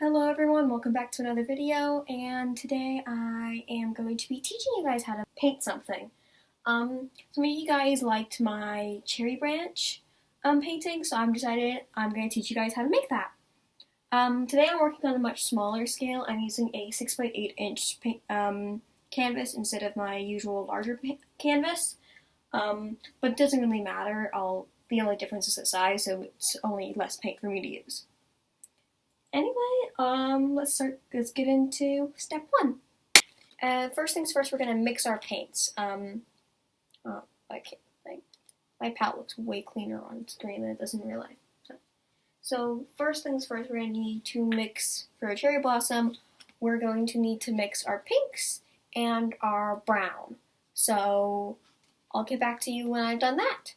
Hello everyone, welcome back to another video, and today I am going to be teaching you guys how to paint something. Some of you guys liked my cherry branch painting, so I'm decided I'm going to teach you guys how to make that. Today I'm working on a much smaller scale. I'm using a 6x8 inch canvas instead of my usual larger canvas, but it doesn't really matter. The only difference is the size, so it's only less paint for me to use. Anyway, let's get into step one. First things first, we're gonna mix our paints. My palette looks way cleaner on screen than it does in real life. So first things first, we're gonna need to mix, for a cherry blossom, we're going to need to mix our pinks and our brown. So I'll get back to you when I've done that.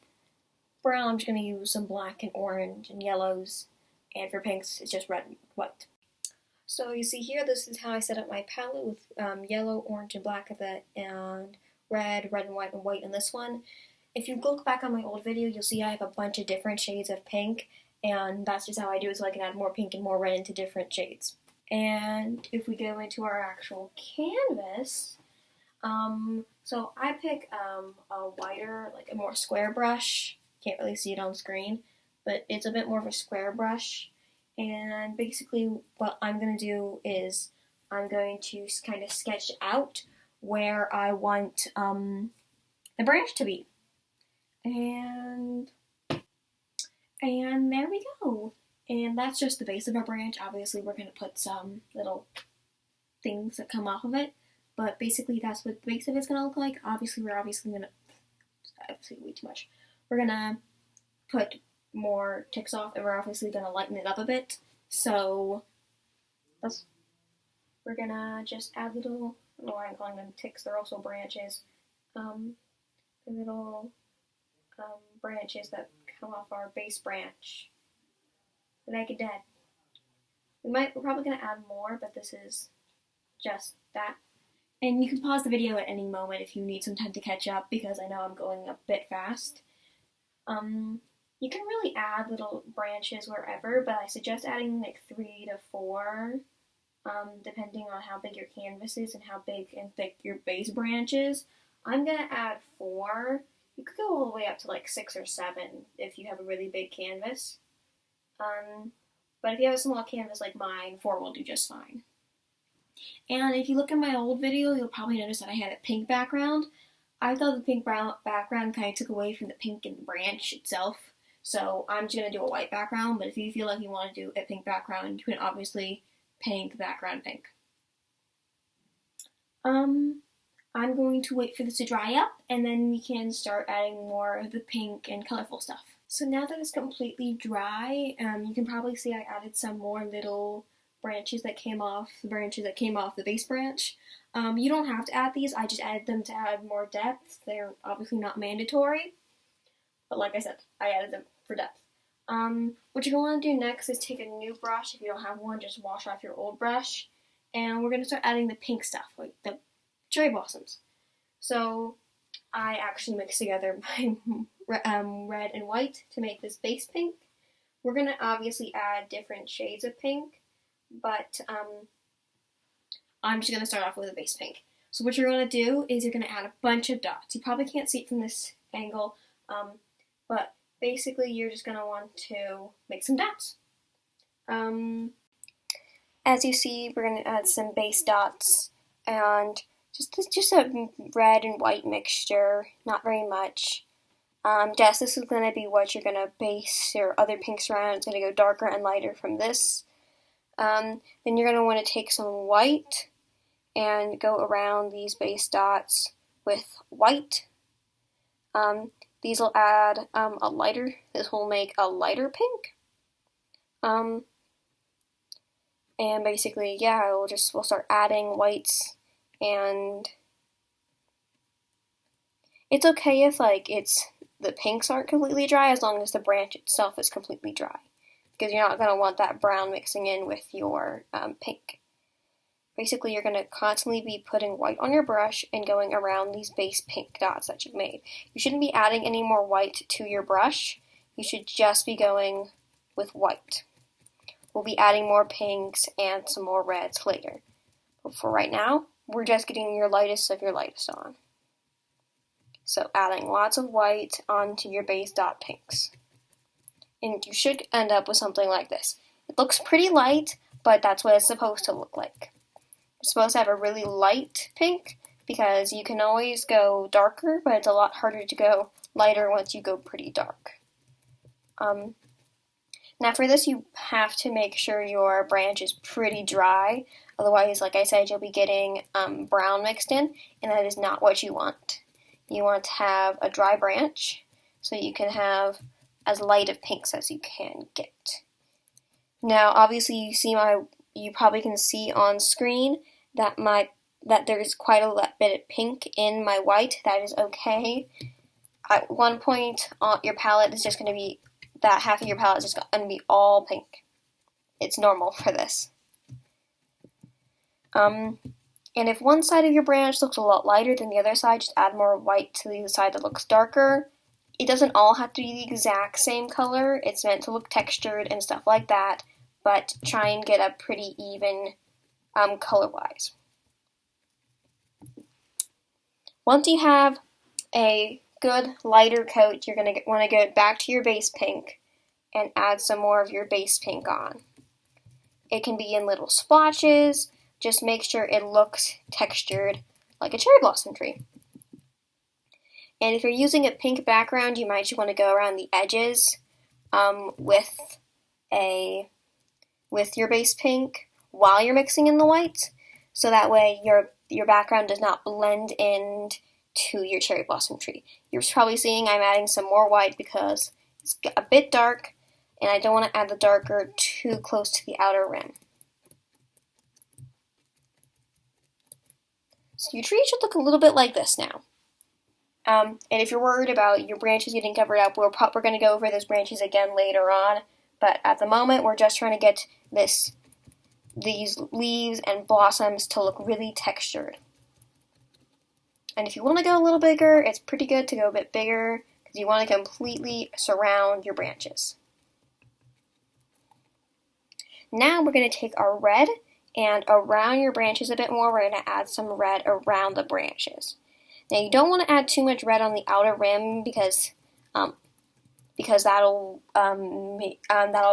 Brown, I'm just gonna use some black and orange and yellows. And for pinks, it's just red and white. So you see here, this is how I set up my palette with yellow, orange, and black at the and red and white in this one. If you look back on my old video, you'll see I have a bunch of different shades of pink, and that's just how I do it so I can add more pink and more red into different shades. And if we go into our actual canvas, so I pick a whiter, like a more square brush. Can't really see it on screen, but it's a bit more of a square brush, and basically what I'm going to do is I'm going to kind of sketch out where I want the branch to be, and there we go, and that's just the base of our branch. Obviously we're going to put some little things that come off of it, but basically that's what the base of it's going to look like. Obviously we're going to way too much. We're going to put more ticks off, and we're obviously going to lighten it up a bit. So we're going to just add little, I don't know why I'm calling them ticks, they're also branches, the little branches that come off our base branch to make it dead. We're probably going to add more, but this is just that. And you can pause the video at any moment if you need some time to catch up, because I know I'm going a bit fast. You can really add little branches wherever, but I suggest adding like 3 to 4, depending on how big your canvas is and how big and thick your base branch is. I'm going to add 4. You could go all the way up to like 6 or 7 if you have a really big canvas. But if you have a small canvas like mine, 4 will do just fine. And if you look at my old video, you'll probably notice that I had a pink background. I thought the pink background kind of took away from the pink in the branch itself. So I'm just going to do a white background, but if you feel like you want to do a pink background, you can obviously paint the background pink. I'm going to wait for this to dry up, and then we can start adding more of the pink and colorful stuff. So now that it's completely dry, you can probably see I added some more little branches that came off the base branch. You don't have to add these, I just added them to add more depth. They're obviously not mandatory, but like I said, I added them for depth. What you're going to do next is take a new brush. If you don't have one, just wash off your old brush, and we're going to start adding the pink stuff, like the cherry blossoms. So I actually mixed together my red and white to make this base pink. We're going to obviously add different shades of pink, but I'm just going to start off with a base pink. So what you're going to do is you're going to add a bunch of dots. You probably can't see it from this angle, but basically you're just going to want to make some dots. As you see, we're going to add some base dots, and just a red and white mixture, not very much. This is going to be what you're going to base your other pinks around. It's going to go darker and lighter from this. Then you're going to want to take some white and go around these base dots with white. These will add this will make a lighter pink. And basically, yeah, we'll start adding whites, and it's okay if the pinks aren't completely dry, as long as the branch itself is completely dry, because you're not going to want that brown mixing in with your pink. Basically, you're going to constantly be putting white on your brush and going around these base pink dots that you've made. You shouldn't be adding any more white to your brush. You should just be going with white. we'll be adding more pinks and some more reds later. But for right now, we're just getting your lightest of your lightest on. So adding lots of white onto your base dot pinks. And you should end up with something like this. It looks pretty light, but that's what it's supposed to look like. You're supposed to have a really light pink because you can always go darker, but it's a lot harder to go lighter once you go pretty dark. Now for this, you have to make sure your branch is pretty dry. Otherwise, like I said, you'll be getting brown mixed in, and that is not what you want. You want to have a dry branch so you can have as light of pinks as you can get. Now, obviously, you probably can see on screen that there's quite a bit of pink in my white. That is okay. At one point, your palette is just going to be, that half of your palette is just going to be all pink. It's normal for this. And if one side of your branch looks a lot lighter than the other side, just add more white to the side that looks darker. It doesn't all have to be the exact same color. It's meant to look textured and stuff like that, but try and get a pretty even color-wise. Once you have a good lighter coat, you're going to want to go back to your base pink and add some more of your base pink on. It can be in little splotches. Just make sure it looks textured like a cherry blossom tree. And if you're using a pink background, you might just want to go around the edges with your base pink while you're mixing in the white, so that way your background does not blend in to your cherry blossom tree. You're probably seeing I'm adding some more white because it's a bit dark, and I don't want to add the darker too close to the outer rim. So your tree should look a little bit like this now. And if you're worried about your branches getting covered up, we're going to go over those branches again later on. But at the moment, we're just trying to get these leaves and blossoms to look really textured. And if you want to go a little bigger, it's pretty good to go a bit bigger because you want to completely surround your branches. Now we're going to take our red, and around your branches a bit more, we're going to add some red around the branches. Now you don't want to add too much red on the outer rim because that'll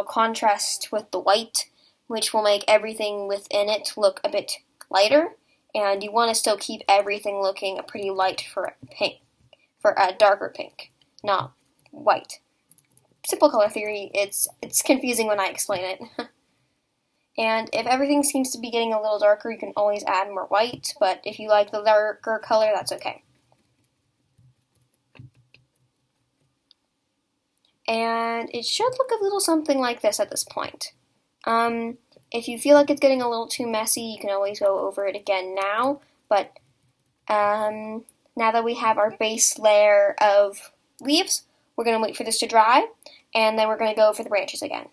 contrast with the white, which will make everything within it look a bit lighter. And you want to still keep everything looking pretty light for a darker pink, not white. Simple color theory. It's confusing when I explain it. And if everything seems to be getting a little darker, you can always add more white, but if you like the darker color, that's okay. And it should look a little something like this at this point. If you feel like it's getting a little too messy, you can always go over it again now, but now that we have our base layer of leaves, we're going to wait for this to dry, and then we're going to go for the branches again.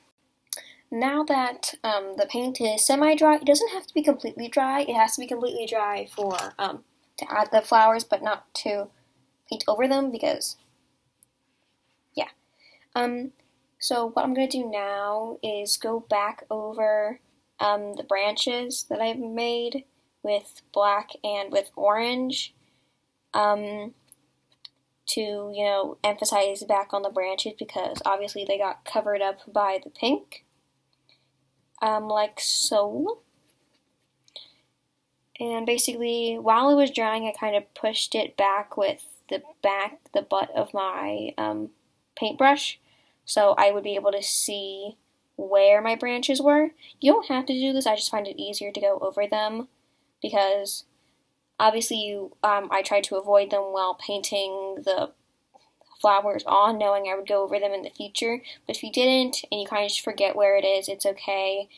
Now that the paint is semi-dry, it doesn't have to be completely dry. It has to be completely dry for to add the flowers, but not to paint over them because, yeah. So what I'm going to do now is go back over the branches that I've made with black and with orange to, emphasize back on the branches because obviously they got covered up by the pink. Like so. And basically, while it was drying, I kind of pushed it back with the butt of my paintbrush, so I would be able to see where my branches were. You don't have to do this, I just find it easier to go over them, because obviously I tried to avoid them while painting the flowers on, knowing I would go over them in the future. But if you didn't, and you kind of just forget where it is, it's okay.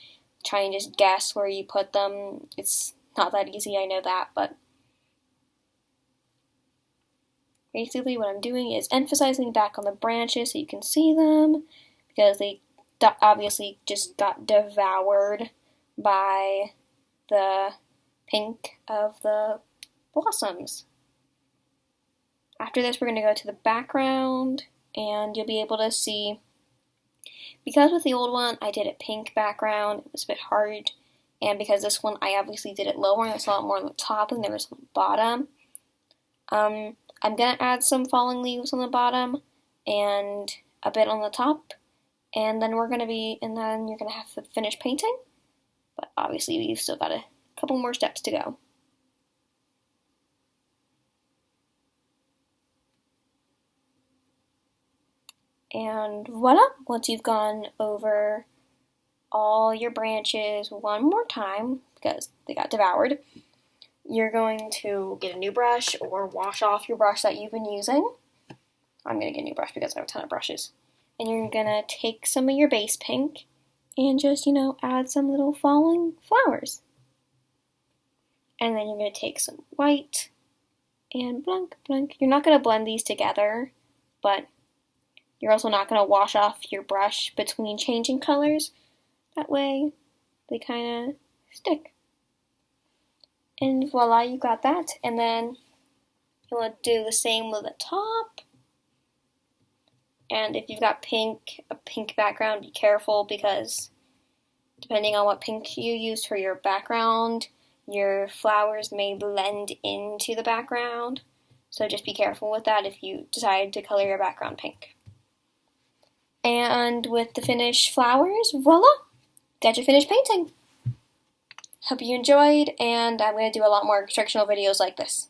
Try and just guess where you put them. It's not that easy, I know that, but basically what I'm doing is emphasizing back on the branches so you can see them, because they obviously just got devoured by the pink of the blossoms. After this, we're going to go to the background, and you'll be able to see Because with the old one I did a pink background, it was a bit hard, and because this one I obviously did it lower and there's a lot more on the top than there was on the bottom. I'm going to add some falling leaves on the bottom and a bit on the top, and then you're going to have to finish painting, but obviously you've still got a couple more steps to go. And voila, once you've gone over all your branches one more time, because they got devoured, you're going to get a new brush or wash off your brush that you've been using. I'm going to get a new brush because I have a ton of brushes. And you're going to take some of your base pink and just, add some little falling flowers. And then you're going to take some white and blank, blank. You're not going to blend these together, but you're also not going to wash off your brush between changing colors. That way, they kind of stick. And voila, you got that. And then you want to do the same with the top. And if you've got a pink background, be careful because depending on what pink you use for your background, your flowers may blend into the background. So just be careful with that if you decide to color your background pink. And with the finished flowers, voila, got your finished painting. Hope you enjoyed, and I'm going to do a lot more instructional videos like this.